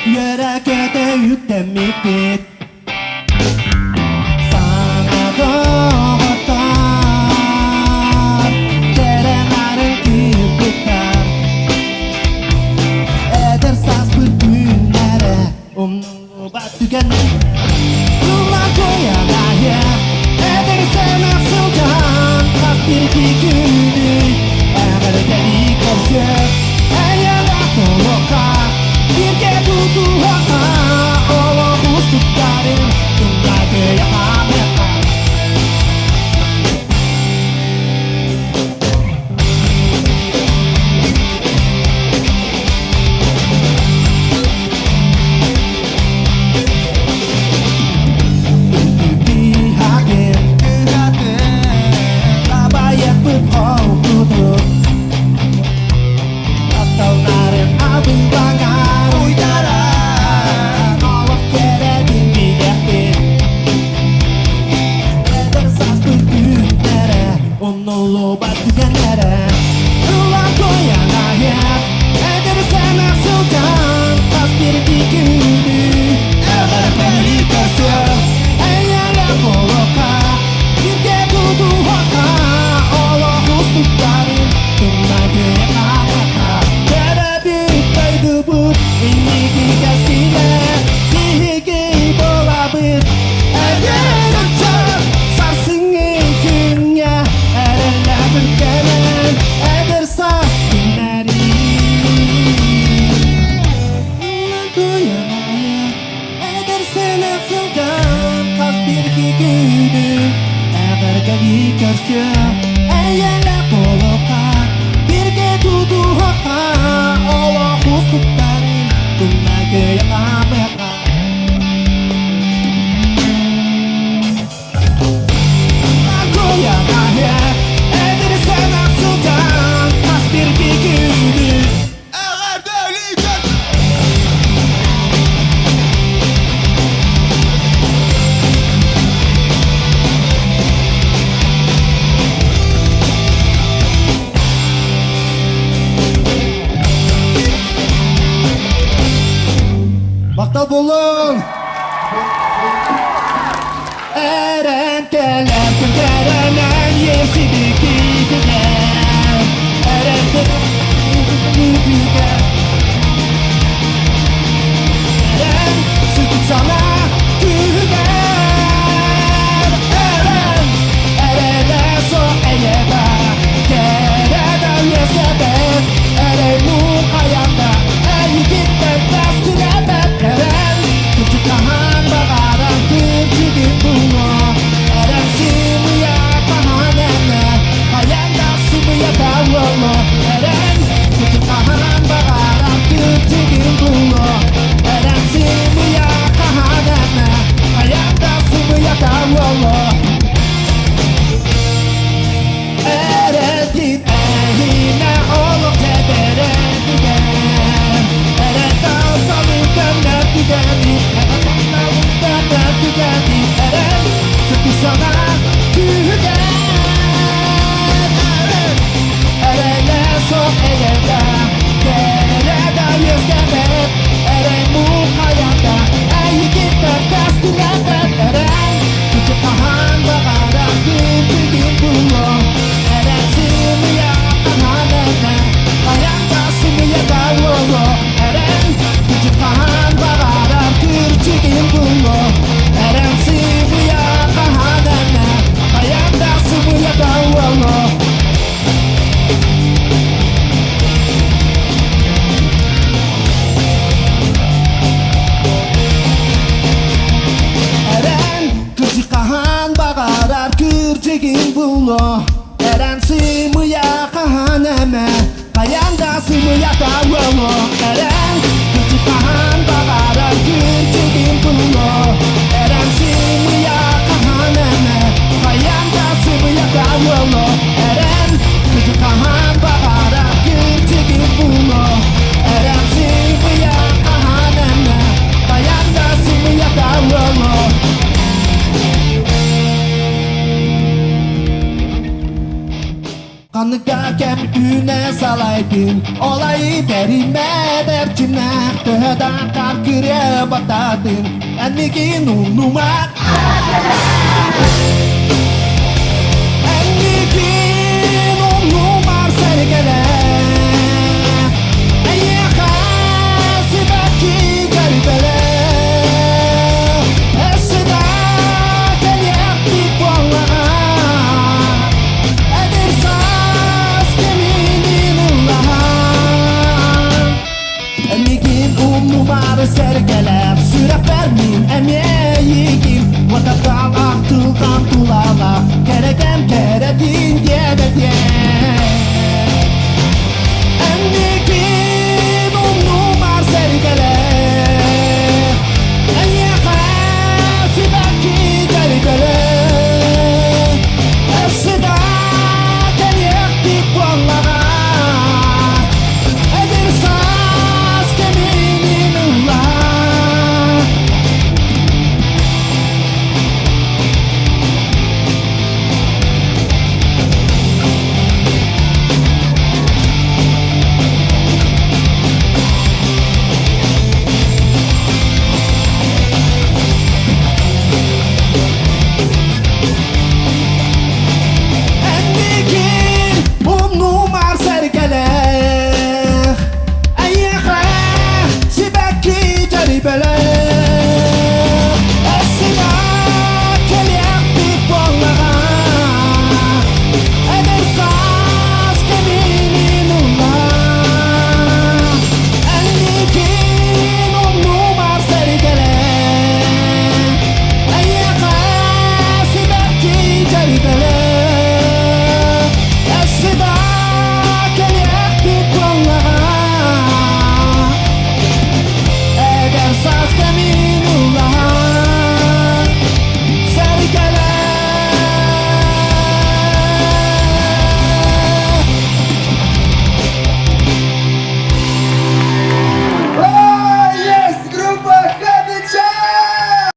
Yürekte yüklemi bit Sana doğatan Terenlerin kıyıklıklar Edersaz bu günlere Umlubat tükenir Ruhlar koyan ahya Ederse nasıl can Tas bir iki günü Emergeli karşı Eyalah koloka Birge tutu hata Ola bustukların Tümlerde yakameta Bihagen Labayat berhau tutup Atau naren abu bangar udara Nolak kere tinggi yakin Edersas bergünere Onolo batukan nere Ruang goyang ayat Edersan aksudan Tas bir dikini Eber beli kasya Eyala koloka Birge tutu haka Allah hustukların Tümlade yakamata Debut ini gigas gila Dihigi bola bir Eder ucap Sarsıngi dünya Erenler berkenan Eder sas günleri Ulan koyan ayat Eder sen akıldan Tas bir günü Eber geli karşı Eyala koloka Birge tutu haka Allah hustukların Tümlade yakameta Koyan ayat Edersen aksudan Tas bir günü Eğer deliyken Bakta bulun Eren keler Kırenen yesi dikiler Eren dikiler Eren sıkıp sana tüger Eren Eren'e so eyeba Kereden yeskebet Eren mu ayanda Ey gitten tas kürebet Eren küçük kahan bakaran küçüğün bunu Eren simuya kahanene Hayanda simuya davulu Eren küçük kahan bakaran küçüğün bunu Eren simuya kahanene Hayanda simuya davulu Eredin ehine olup teberen tügen Eren dağsalıktan tügeni Eren dağsalıktan tügeni Eren sıkı sana tügen Eren'e sok eyeda Kereden yüzgebet Eren bu hayata Ey gitten tas kürebet Eren küçük kahan bakaran küçüğün bunu Eren simuya kahanene Hayanda simuya davulu Eren küçük kahan bakaran küçüğün bunu Eren simuya kahanene Hayanda simuya davulu Eren küçük kahan bakarar kürçegin bulu Eren simuya kahaneme Hayanda simuya davulu Eren küçük kahan bakarar kürçegin bulu Eren simuya kahaneme Hayanda simuya davulu Eren küçük kahan bakarar kürçegin bulu Eren simuya kahaneme Hayanda simuya davulu Anlıqa kem üne salaydın Olayı derime derçine Töhədən qarqırıya batadın Ənliqin unlumaq Ənliqin unlumaq sərgələr Əyə xəsibəki qəribələr Əsədə gəliyəqdi boğlar Ədir saz geminin ullahan Əmigin umluları sərgələr Sürə vermin əməyigin Vakatdan artıldan tulala Kerəgəm kerədin Əmigin umlular sərgələr